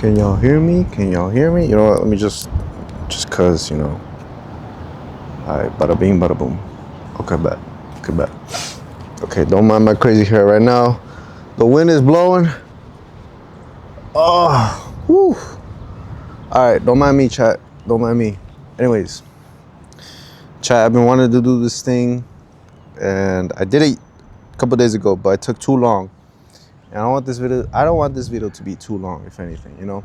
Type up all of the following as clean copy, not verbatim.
Can y'all hear me? Can y'all hear me? You know what? Let me just cause, you know. Alright, bada bing, bada boom. Okay, bet. Okay, bet. Okay, don't mind my crazy hair right now. The wind is blowing. Oh, whew. Alright, don't mind me, chat. Don't mind me. Anyways, chat, I've been wanting to do this thing, and I did it a couple days ago, but it took too long. And I don't want this video to be too long, if anything, you know?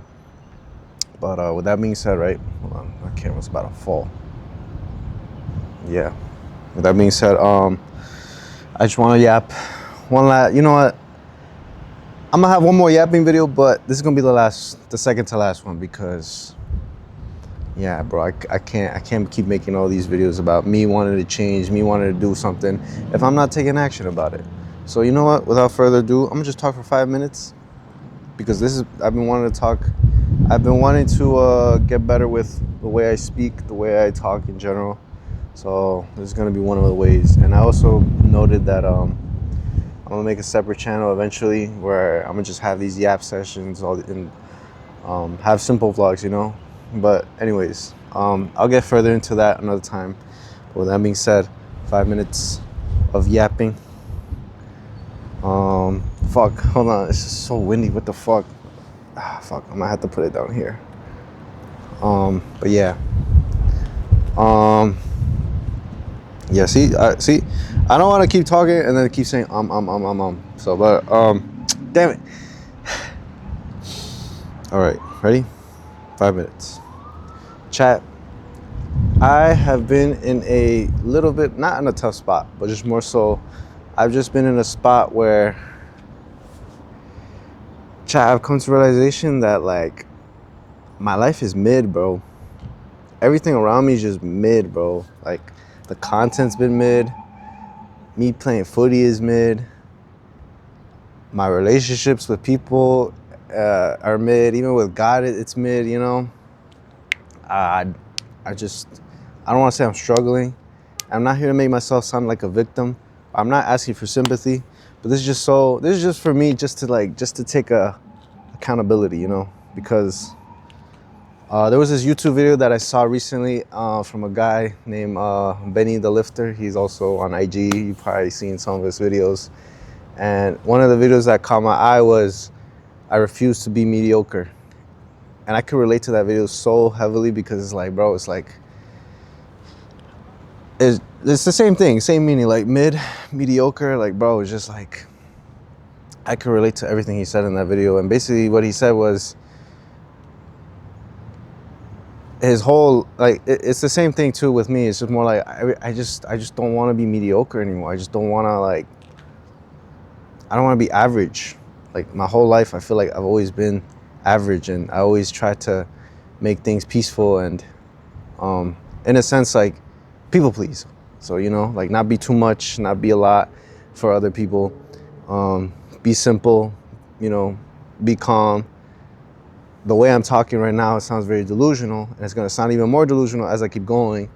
But with that being said, right? Hold on, my camera's about to fall. Yeah. With that being said, I just want to yap one last. You know what? I'm gonna have one more yapping video, but this is gonna be the second to last one, because, yeah, bro, I can't keep making all these videos about me wanting to change, me wanting to do something, if I'm not taking action about it. So you know what? Without further ado, I'm gonna just talk for 5 minutes, because I've been wanting to talk. I've been wanting to get better with the way I speak, the way I talk in general. So this is gonna be one of the ways. And I also noted that I'm gonna make a separate channel eventually where I'm gonna just have these yap sessions and have simple vlogs, you know. But anyways, I'll get further into that another time. But with that being said, 5 minutes of yapping. Fuck, hold on, it's just so windy. What the fuck? Fuck, I might have to put it down here. But yeah. Yeah, see, I don't want to keep talking and then keep saying So, but damn it. All right, ready? 5 minutes. Chat. I have been in a little bit, not in a tough spot, but just more so, I've just been in a spot where, chat, I've come to realization that, like, my life is mid, bro. Everything around me is just mid, bro. Like, the content's been mid. Me playing footy is mid. My relationships with people are mid. Even with God, it's mid, you know. I don't want to say I'm struggling. I'm not here to make myself sound like a victim. I'm not asking for sympathy, but this is just for me, just to take accountability, you know, because there was this YouTube video that I saw recently from a guy named Benny the Lifter. He's also on IG. You've probably seen some of his videos. And one of the videos that caught my eye was, I refuse to be mediocre. And I could relate to that video so heavily, because it's like, bro, it's like, it's the same thing, same meaning, like mid, mediocre, like, bro, it's just like, I could relate to everything he said in that video. And basically what he said was, his whole, like, it's the same thing too with me. It's just more like, I just don't want to be mediocre anymore. I just don't want to, like, I don't want to be average. Like, my whole life, I feel like I've always been average, and I always try to make things peaceful and, in a sense, like, people please. So, you know, like, not be too much, not be a lot for other people. Be simple, you know, be calm. The way I'm talking right now, it sounds very delusional, and it's gonna sound even more delusional as I keep going.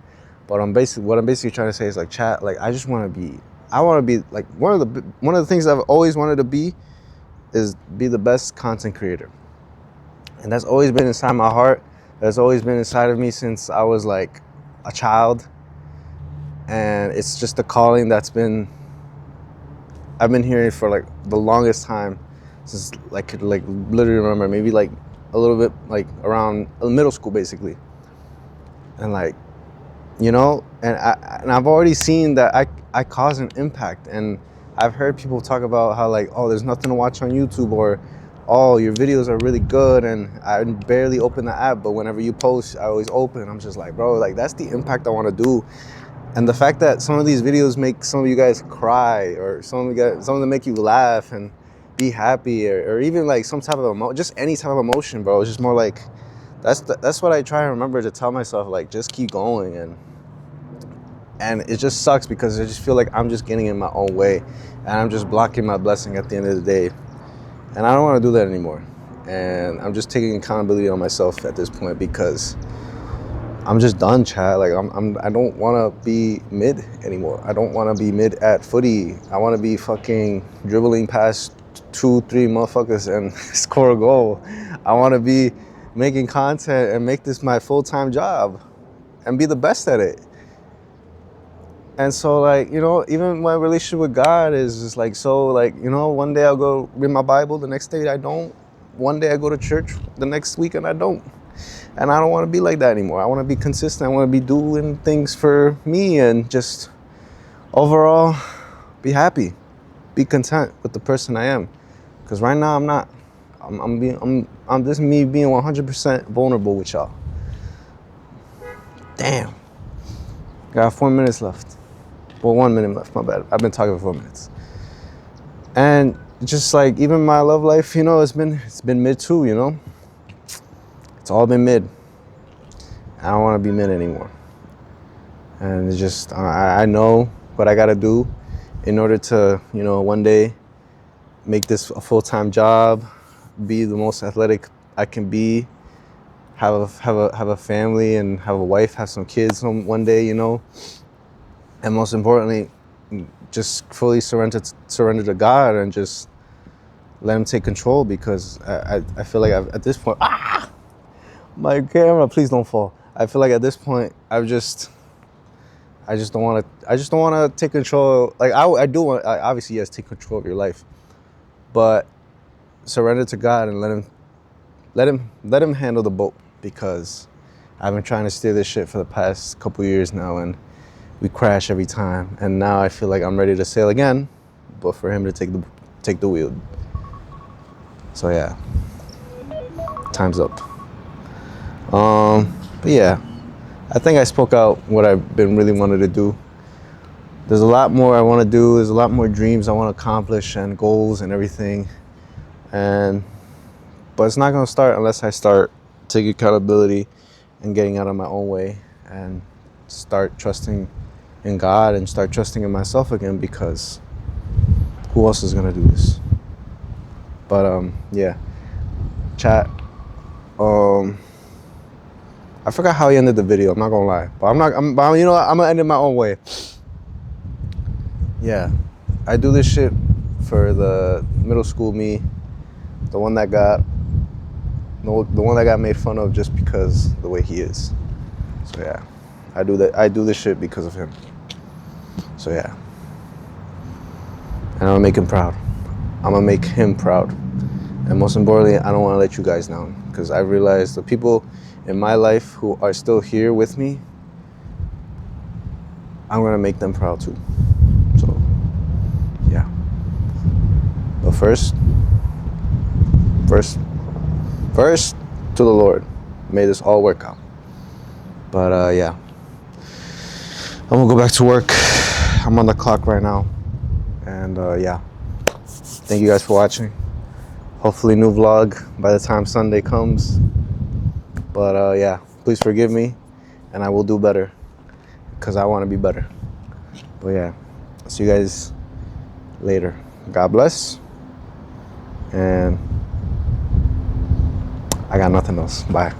But what I'm basically trying to say is, like, chat, like, I want to be like, one of the things I've always wanted to be is be the best content creator. And that's always been inside my heart. That's always been inside of me since I was like a child. And it's just a calling I've been hearing for like the longest time, since like could like literally remember, maybe like a little bit like around middle school basically. And like, you know, and I've already seen that I cause an impact. And I've heard people talk about how, like, oh, there's nothing to watch on YouTube, or, oh, your videos are really good and I barely open the app, but whenever you post, I always open. I'm just like, bro, like, that's the impact I want to do. And the fact that some of these videos make some of you guys cry, or some of them make you laugh and be happy, or even like some type of just any type of emotion, bro. It's just more like, that's what I try to remember to tell myself, like, just keep going. And it just sucks, because I just feel like I'm just getting in my own way, and I'm just blocking my blessing at the end of the day. And I don't want to do that anymore. And I'm just taking accountability on myself at this point, because I'm just done, chat. Like, I don't want to be mid anymore. I don't want to be mid at footy. I want to be fucking dribbling past 2, 3 motherfuckers and score a goal. I want to be making content and make this my full-time job and be the best at it. And so, like, you know, even my relationship with God is just like, so, like, you know, one day I'll go read my Bible, the next day I don't. One day I go to church, the next weekend I don't. And I don't want to be like that anymore. I want to be consistent. I want to be doing things for me and just overall be happy, be content with the person I am. Because right now I'm not. I'm just me being 100% vulnerable with y'all. Damn. Got 4 minutes left. Well, 1 minute left, my bad. I've been talking for 4 minutes. And just like even my love life, you know, it's been mid too, you know? It's all been mid. I don't want to be mid anymore. And it's just, I know what I got to do in order to, you know, one day make this a full-time job, be the most athletic I can be, have a family and have a wife, have some kids one day, you know? And most importantly, just fully surrender to God and just let him take control, because I feel like at this point, my camera, please don't fall. I feel like at this point, I just don't want to take control. Like I do want, obviously, yes, take control of your life, but surrender to God and let him handle the boat, because I've been trying to steer this shit for the past couple years now, and we crash every time. And now I feel like I'm ready to sail again, but for him to take the wheel. So yeah, time's up. But yeah, I think I spoke out what I've been really wanted to do. There's a lot more I want to do. There's a lot more dreams I want to accomplish and goals and everything. But it's not going to start unless I start taking accountability and getting out of my own way and start trusting in God and start trusting in myself again, because who else is going to do this? But yeah, chat. I forgot how he ended the video. I'm not gonna lie, but you know what? I'm gonna end it my own way. Yeah, I do this shit for the middle school me, the one that got made fun of just because the way he is. So yeah, I do this shit because of him. So yeah, and I'm gonna make him proud. I'm gonna make him proud. And most importantly, I don't want to let you guys down, because I realize the people in my life who are still here with me, I'm going to make them proud too. So, yeah. But first to the Lord. May this all work out. But yeah. I'm going to go back to work. I'm on the clock right now. And yeah. Thank you guys for watching. Hopefully new vlog by the time Sunday comes. But yeah, please forgive me, and I will do better, because I want to be better. But yeah, see you guys later. God bless. And I got nothing else. Bye.